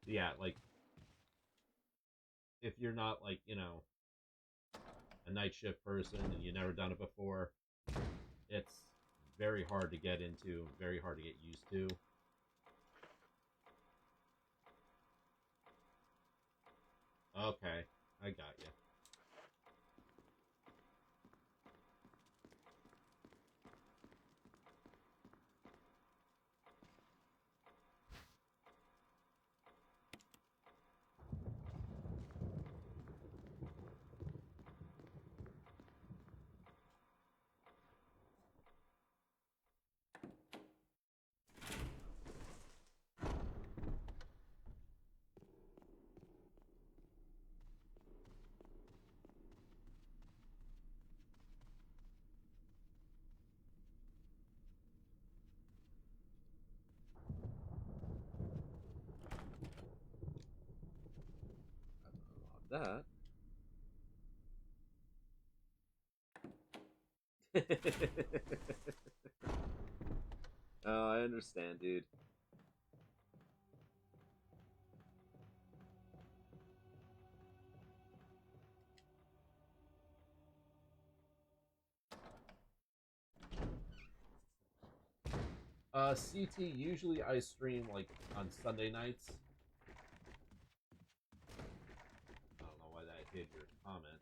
Yeah, like, if you're not, like, you know, a night shift person and you've never done it before, it's very hard to get into, very hard to get used to. Okay, I got you. That. Oh, I understand, dude. CT, usually I stream, like, on Sunday nights. I don't know why that hit your comment.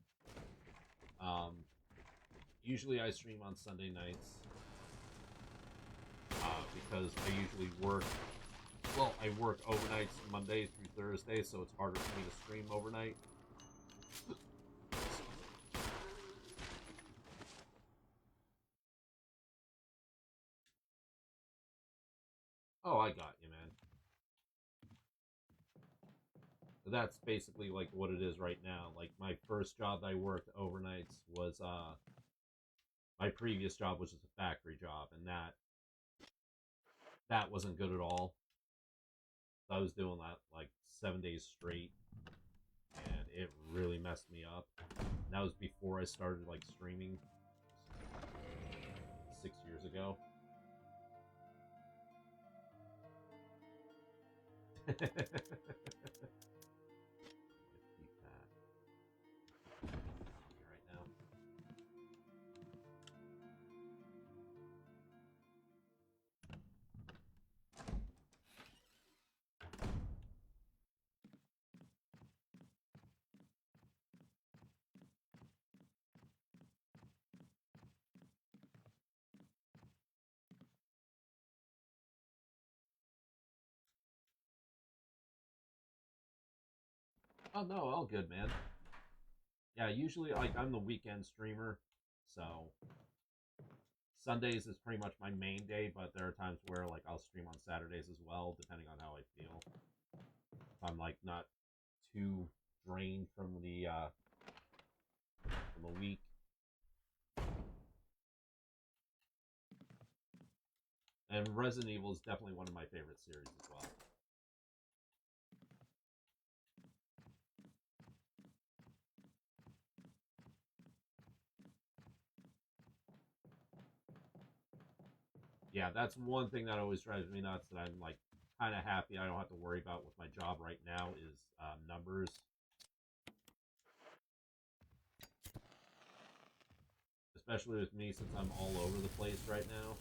Usually I stream on Sunday nights. Because I usually work. Well, I work overnights Monday through Thursday, so it's harder for me to stream overnight. Oh, I got you, man. So that's basically like what it is right now. Like my first job I worked overnights was my previous job was just a factory job, and that wasn't good at all. So I was doing that like 7 days straight, and it really messed me up. And that was before I started like streaming 6 years ago. Right now. Oh no, all good, man. Yeah, usually like I'm the weekend streamer, so Sundays is pretty much my main day, but there are times where like I'll stream on Saturdays as well, depending on how I feel. If I'm like not too drained from the week. And Resident Evil is definitely one of my favorite series as well. Yeah, that's one thing that always drives me nuts that I'm like kind of happy I don't have to worry about with my job right now is numbers. Especially with me since I'm all over the place right now.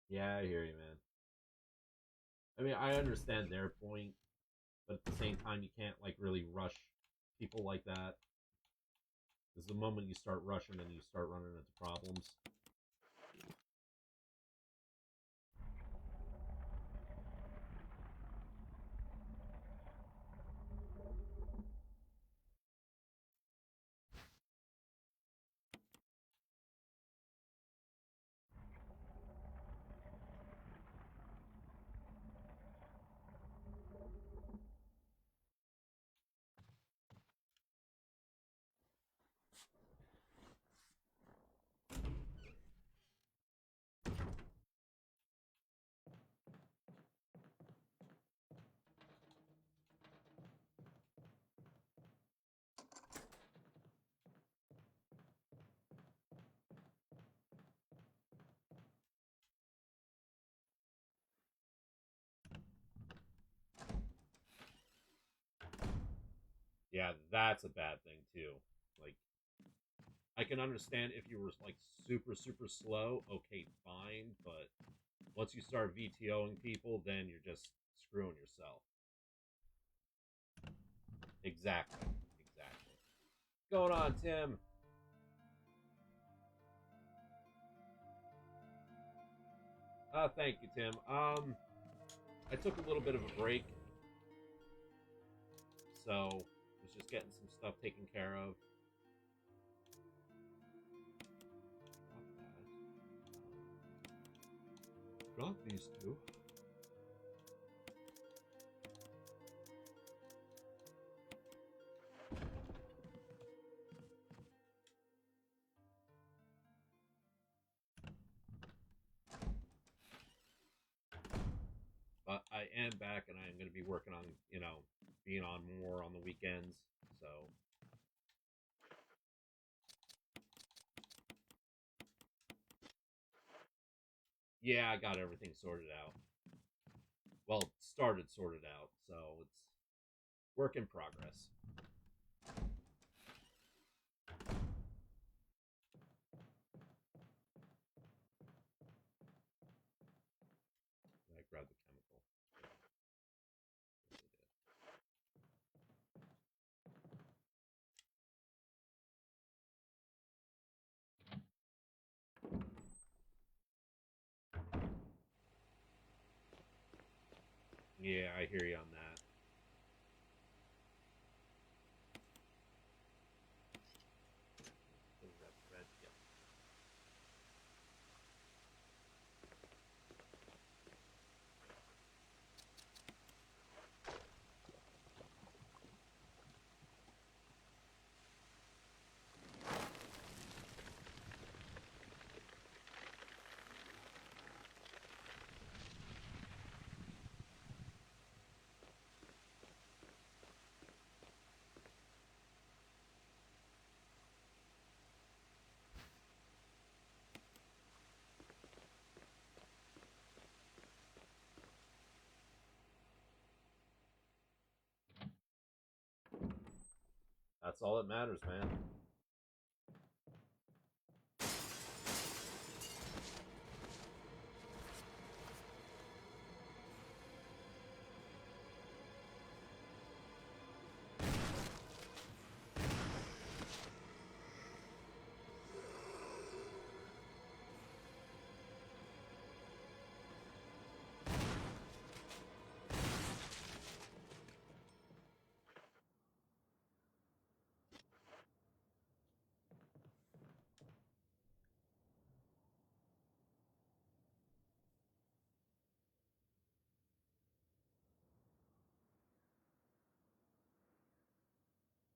Yeah, I hear you, man. I mean, I understand their point, but at the same time, you can't like really rush people like that. Because the moment you start rushing, then you start running into problems. Yeah, that's a bad thing too. Like, I can understand if you were like super super slow, okay, fine, but once you start VTOing people, then you're just screwing yourself. Exactly. Exactly. What's going on, Tim? Thank you, Tim. I took a little bit of a break, so was just getting some stuff taken care of. Drop these two. But I am back, and I am going to be working on, being on more on the weekends. So yeah, I got everything sorted out. Well, started sorted out, so it's work in progress. I grabbed the chemical. Yeah, I hear you on that. What is that red? Yep. That's all that matters, man.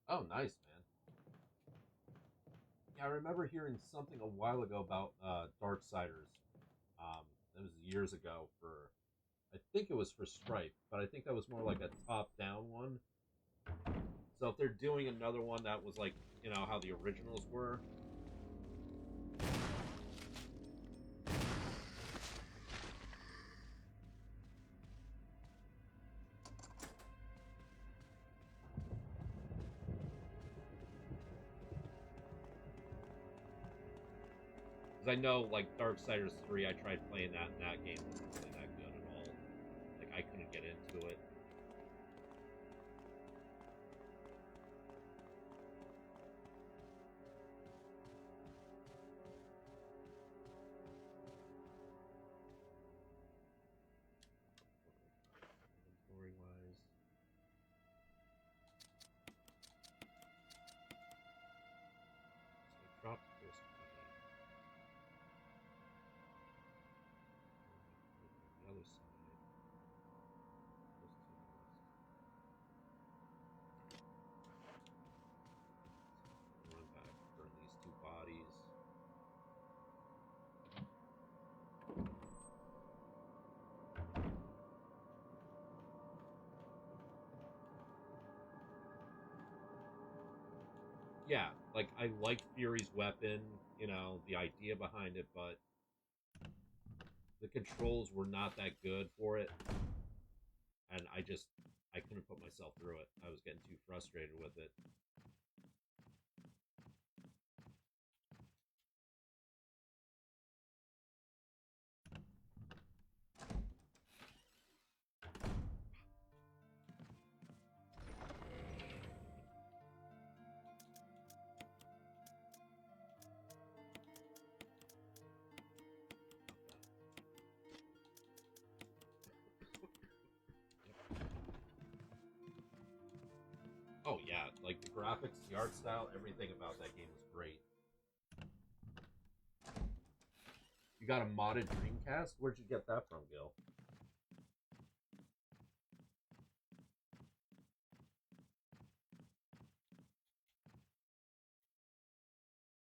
Oh, nice, man. Yeah, I remember hearing something a while ago about Darksiders. That was years ago for, I think it was for Stripe, but I think that was more like a top-down one. So if they're doing another one that was like, how the originals were. 'Cause I know, like, Darksiders 3, I tried playing that, and that game wasn't really that good at all. Like, I couldn't get into it. Inventory-wise. So I dropped the first key. The other side. Those two discs. Run back, burn these two bodies. Yeah, like, I liked Fury's weapon, the idea behind it, but the controls were not that good for it. And I couldn't put myself through it. I was getting too frustrated with it. Oh yeah, like the graphics, the art style, everything about that game was great. You got a modded Dreamcast? Where'd you get that from, Gil?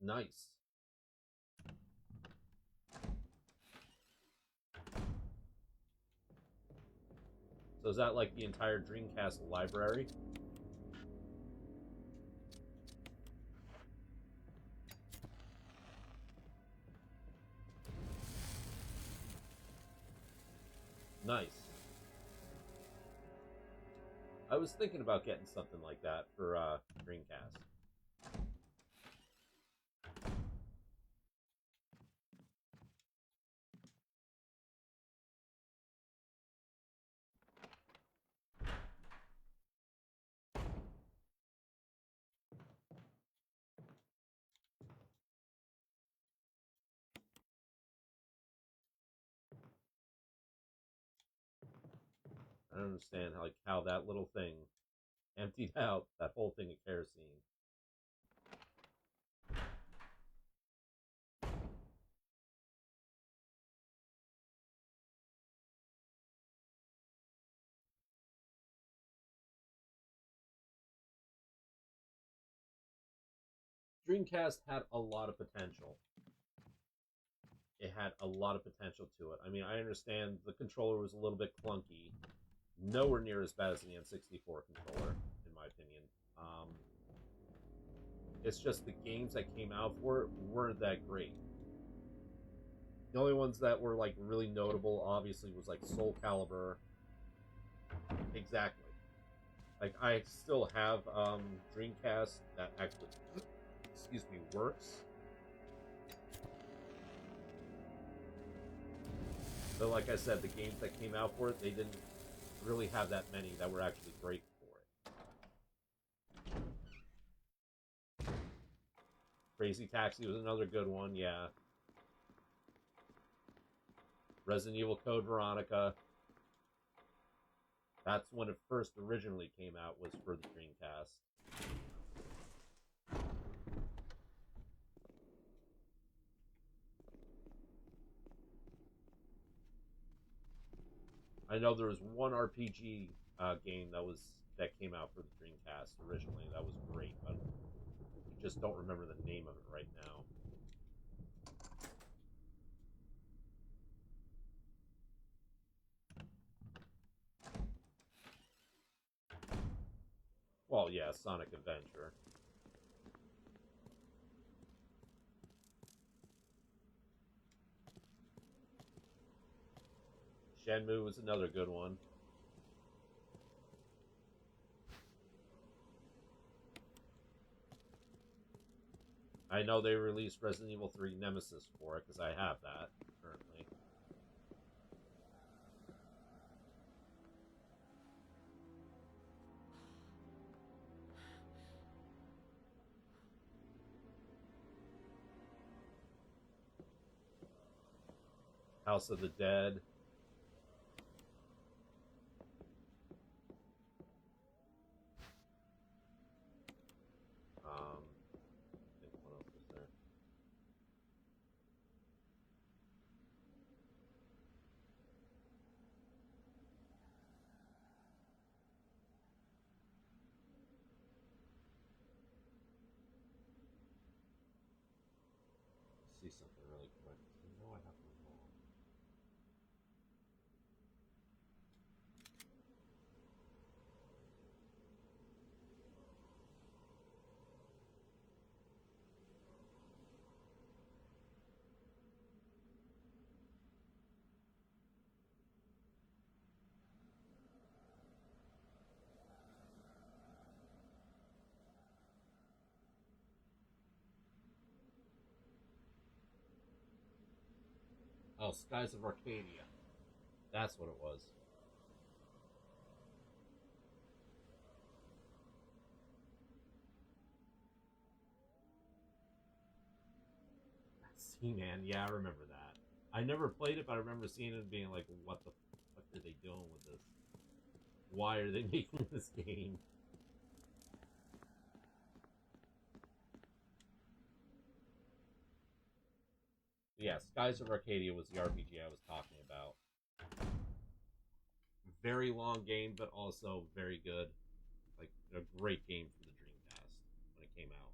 Nice. So is that like the entire Dreamcast library? Nice. I was thinking about getting something like that for Dreamcast. I don't understand how that little thing emptied out that whole thing of kerosene. Dreamcast had a lot of potential. It had a lot of potential to it. I mean, I understand the controller was a little bit clunky, nowhere near as bad as the N64 controller, in my opinion. It's just the games that came out for it weren't that great. The only ones that were like really notable, obviously, was like Soul Calibur. Exactly. Like I still have Dreamcast that actually, excuse me, works. But like I said, the games that came out for it, they didn't really have that many that were actually great for it. Crazy Taxi was another good one, yeah. Resident Evil Code Veronica. That's when it first originally came out, was for the Dreamcast. I know there was one RPG game that came out for the Dreamcast originally. That was great, but I just don't remember the name of it right now. Well, yeah, Sonic Adventure. Shenmue was another good one. I know they released Resident Evil 3 Nemesis for it, because I have that currently. House of the Dead. I think what else was there? See something really quick. I know I have them all. Oh, Skies of Arcadia. That's what it was. Seaman, yeah, I remember that. I never played it, but I remember seeing it and being like, what the fuck are they doing with this? Why are they making this game? Yeah, Skies of Arcadia was the RPG I was talking about. Very long game, but also very good. Like, a great game for the Dreamcast when it came out.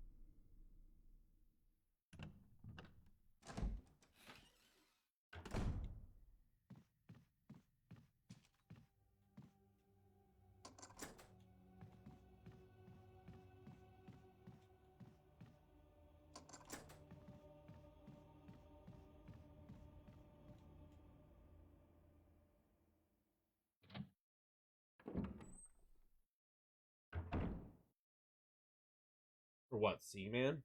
For what, Seaman?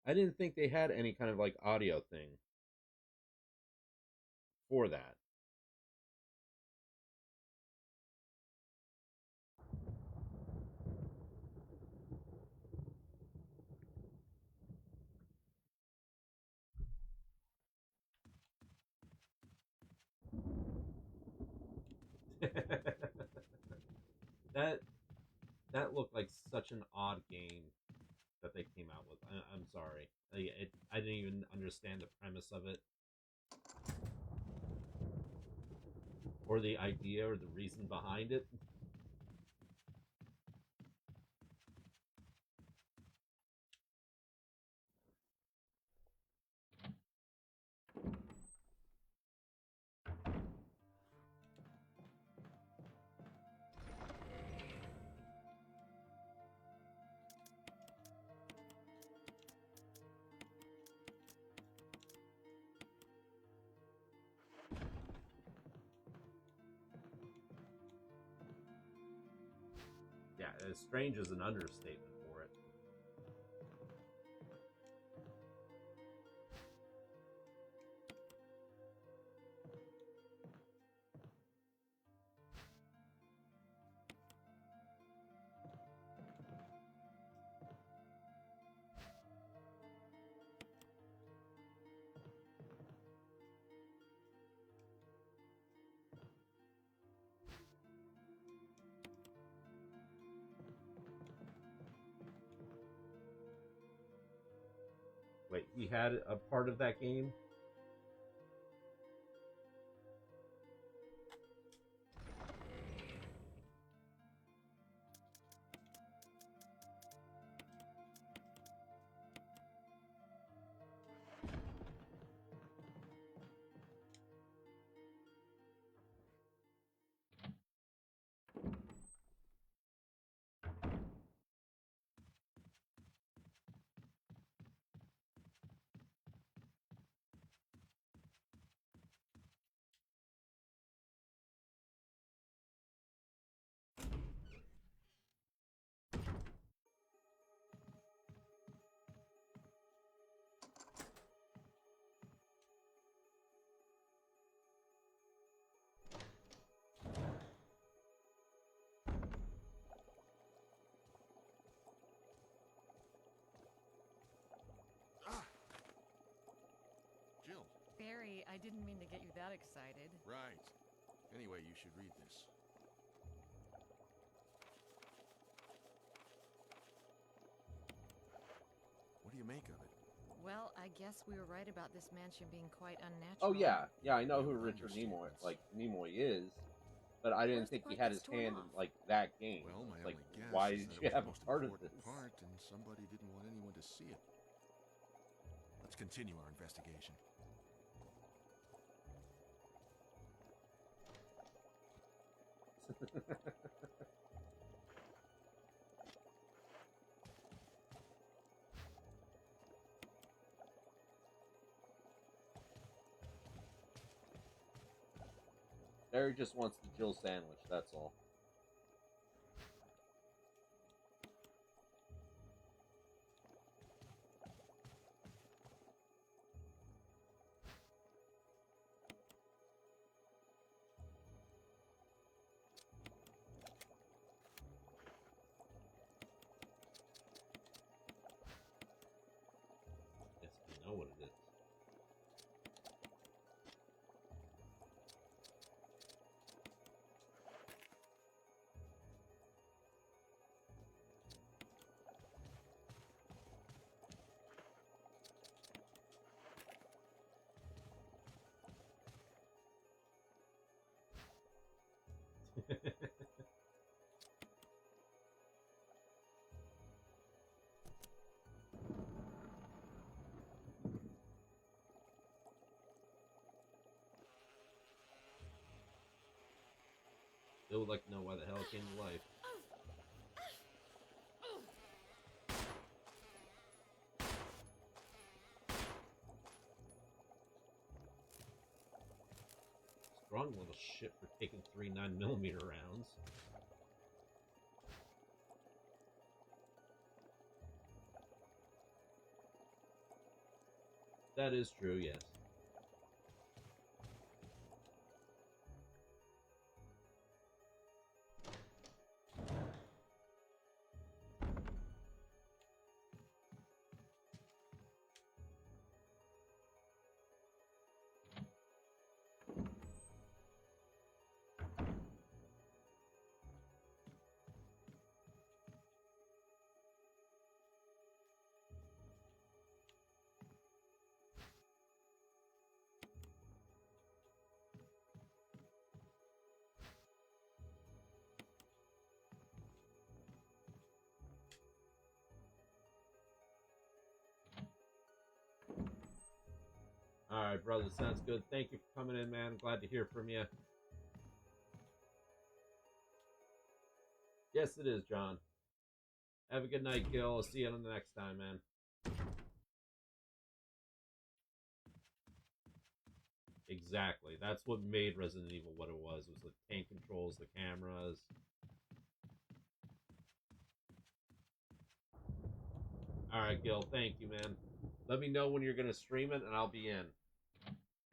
I didn't think they had any kind of like audio thing for that. that that looked like such an odd game that they came out with. I'm sorry. I didn't even understand the premise of it, or the idea, or the reason behind it. Yeah, strange is an understatement for it. Wait, he had a part of that game? Jill. Barry, I didn't mean to get you that excited. Right. Anyway, you should read this. What do you make of it? Well, I guess we were right about this mansion being quite unnatural. Oh yeah, I know who Yeah, Richard Nimoy understatements. Nimoy is, but I didn't Where's the think he part had that's his torn hand off? in like that game. Well, my Like, only guess why is did that you it was have the a most part of important this? part, and somebody didn't want anyone to see it. Let's continue our investigation. Barry just wants the Jill sandwich. That's all. know what it is. Still would like to know why the hell it came to life. Strong little shit for taking 3 9mm rounds. That is true, yes. Alright, brother, sounds good. Thank you for coming in, man. Glad to hear from you. Yes, it is, John. Have a good night, Gil. I'll see you on the next time, man. Exactly. That's what made Resident Evil what it was. It was the tank controls, the cameras. Alright, Gil. Thank you, man. Let me know when you're going to stream it, and I'll be in.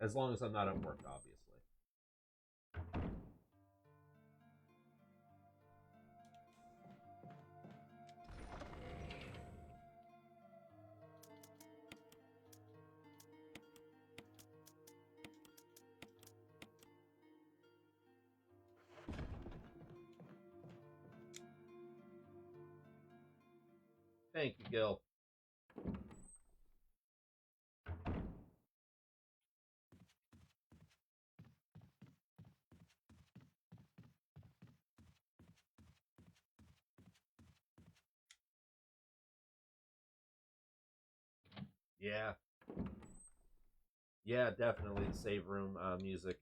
As long as I'm not at work, obviously. Thank you, Gil. Yeah. Yeah, definitely the save room music.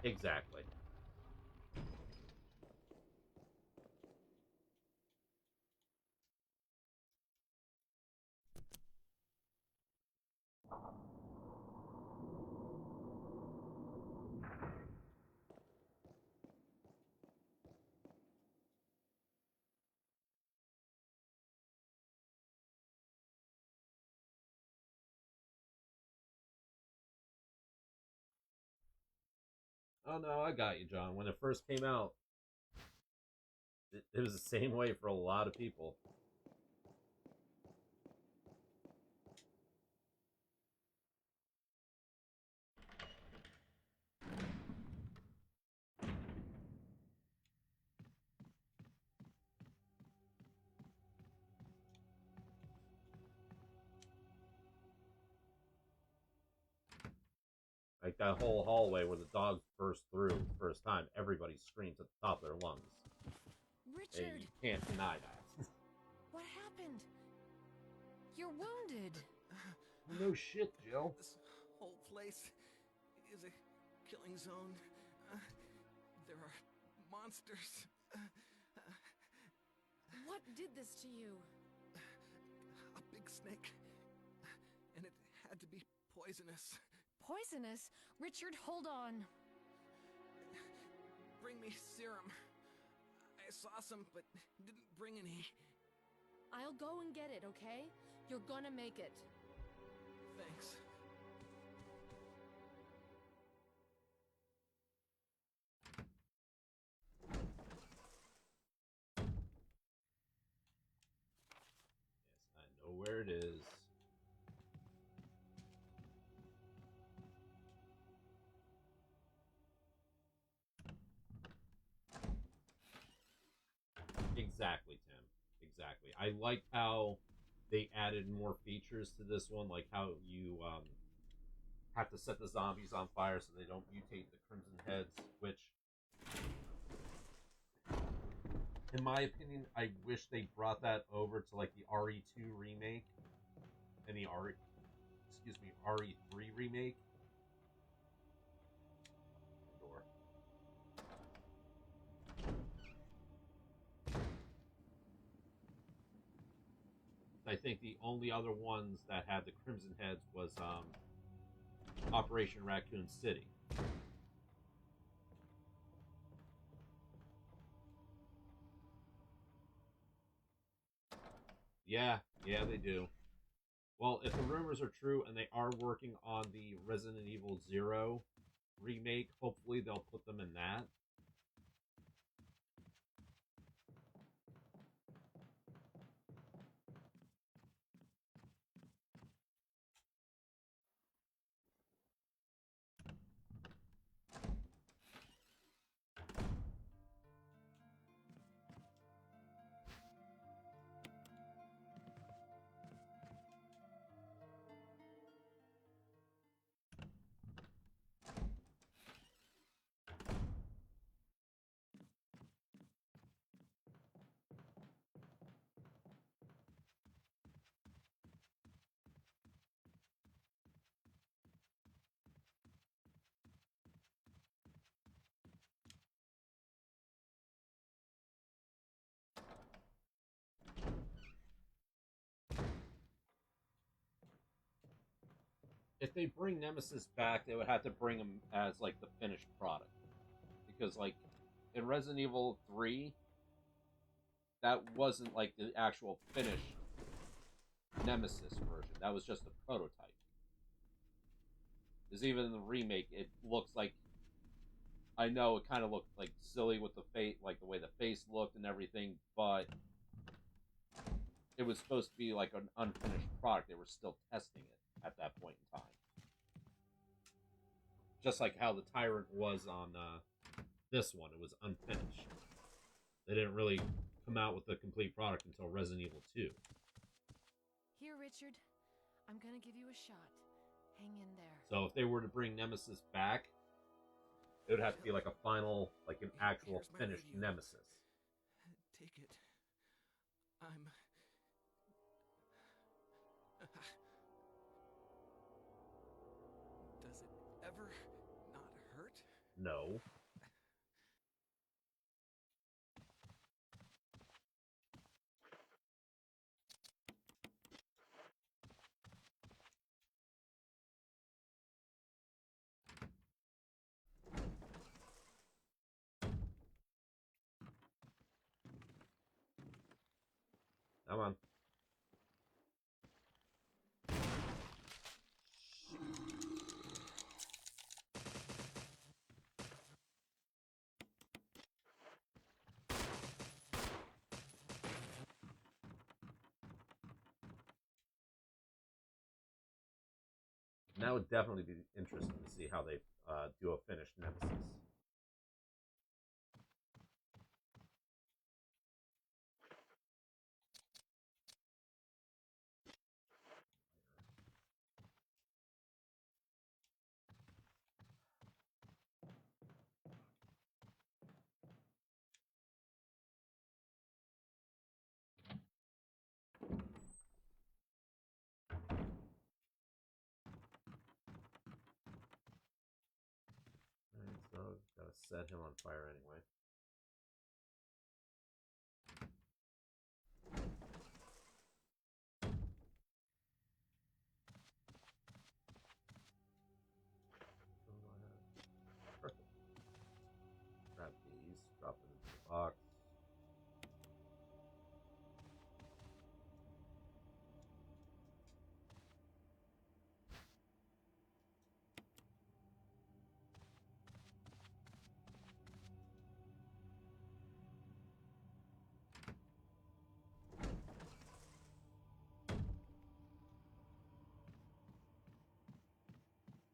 Exactly. Oh no, I got you, John. When it first came out, it was the same way for a lot of people. Like that whole hallway where the dog burst through the first time, everybody screams at the top of their lungs. Richard! And you can't deny that. What happened? You're wounded. No shit, Jill. This whole place is a killing zone. There are monsters. What did this to you? A big snake. And it had to be poisonous. Poisonous? Richard, hold on. Bring me serum. I saw some, but didn't bring any. I'll go and get it, okay? You're gonna make it. Thanks. Yes, I know where it is. Exactly, Tim. Exactly. I like how they added more features to this one, like how you have to set the zombies on fire so they don't mutate the Crimson Heads, which, in my opinion, I wish they brought that over to like the RE2 remake and the RE3 remake. Door. I think the only other ones that had the Crimson Heads was Operation Raccoon City. Yeah, they do. Well, if the rumors are true and they are working on the Resident Evil Zero remake, hopefully they'll put them in that. If they bring Nemesis back, they would have to bring him as like the finished product, because like in Resident Evil 3, that wasn't like the actual finished Nemesis version. That was just a prototype. Because even in the remake, it looks like, I know it kind of looked like silly with the face, like the way the face looked and everything, but it was supposed to be like an unfinished product. They were still testing it at that point in time. Just like how the Tyrant was on this one, it was unfinished. They didn't really come out with the complete product until Resident Evil 2. Here, Richard. I'm gonna give you a shot. Hang in there. So if they were to bring Nemesis back, it would have to be like a final, like an actual finished Nemesis. Take it. I'm... Does it ever not hurt? No. Come on. That would definitely be interesting to see how they do a finished Nemesis. set him on fire anyway. Perfect. Grab these, drop them into the box.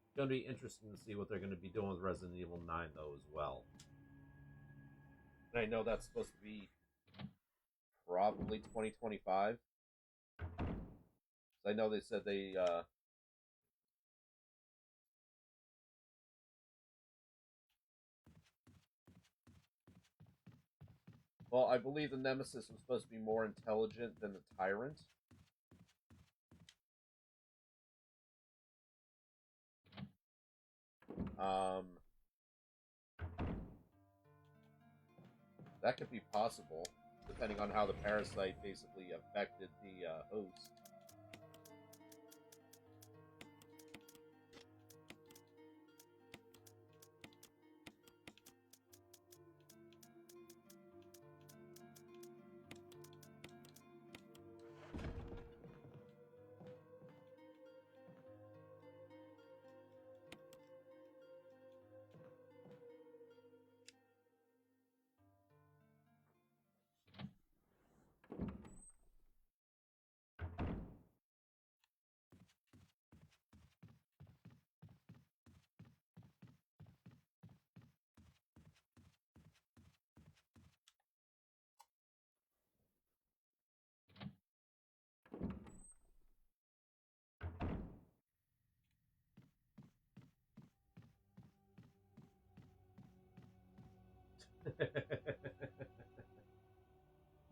It's going to be interesting to see what they're going to be doing with Resident Evil 9, though, as well. And I know that's supposed to be probably 2025. I know they said they, well, I believe the Nemesis was supposed to be more intelligent than the Tyrant. That could be possible, depending on how the parasite basically affected the host.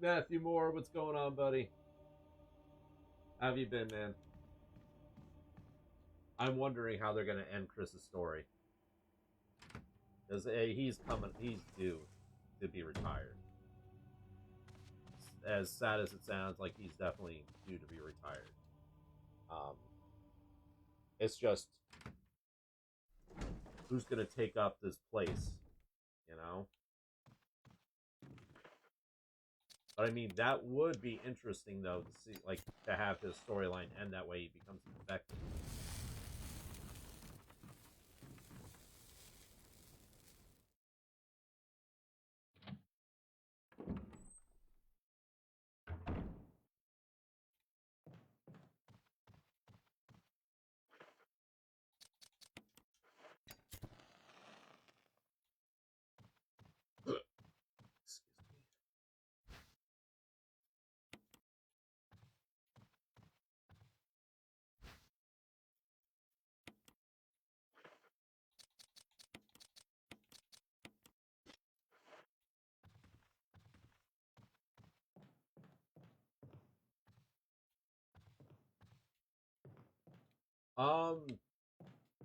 Matthew Moore, what's going on, buddy? How have you been, man? I'm wondering how they're going to end Chris's story. Because he's due to be retired. As sad as it sounds, like he's definitely due to be retired. It's just, who's going to take up this place, you know? But I mean, that would be interesting, though, to see, like, to have his storyline end that way. He becomes infected.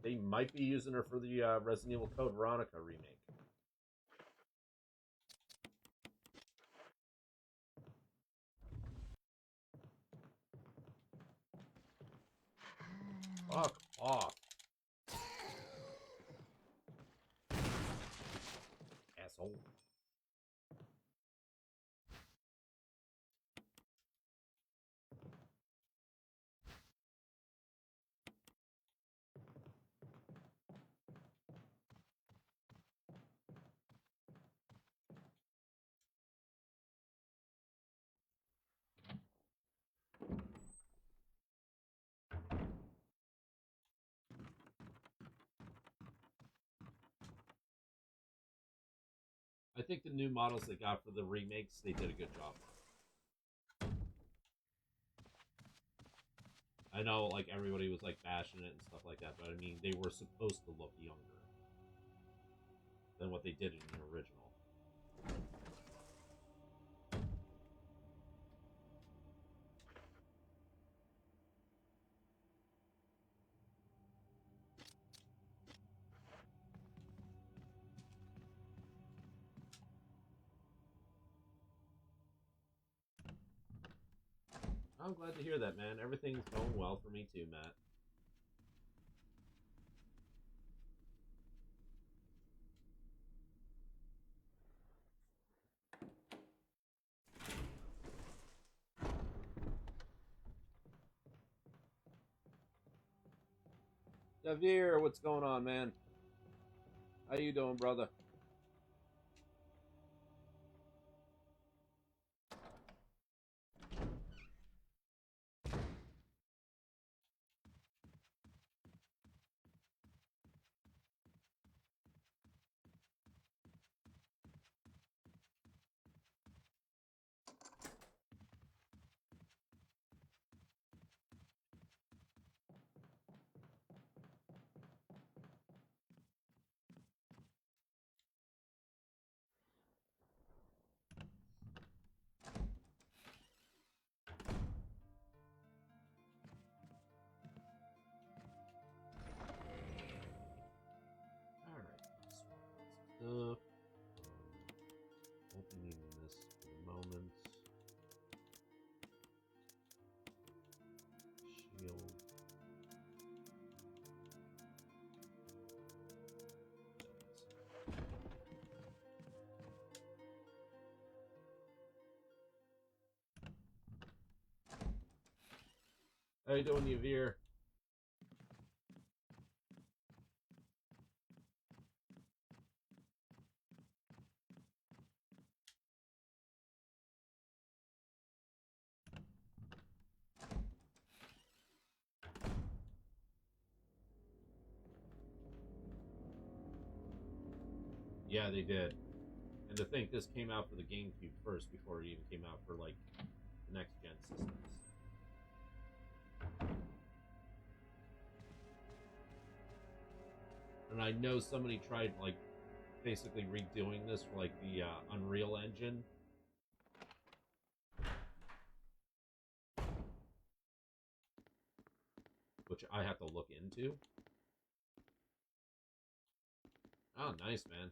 They might be using her for the Resident Evil Code Veronica remake. Fuck off. Asshole. I think the new models they got for the remakes, they did a good job. I know, like, everybody was, like, bashing it and stuff like that, but I mean, they were supposed to look younger than what they did in the original. I'm glad to hear that, man. Everything's going well for me too, Matt. Javier, what's going on, man? How you doing, brother? Alright, stuff. Opening this for the moment. Shield. How you doing, Yavir? Yeah, they did. And to think this came out for the GameCube first before it even came out for, like, the next gen systems. And I know somebody tried, like, basically redoing this for, like, the Unreal Engine. Which I have to look into. Oh, nice, man.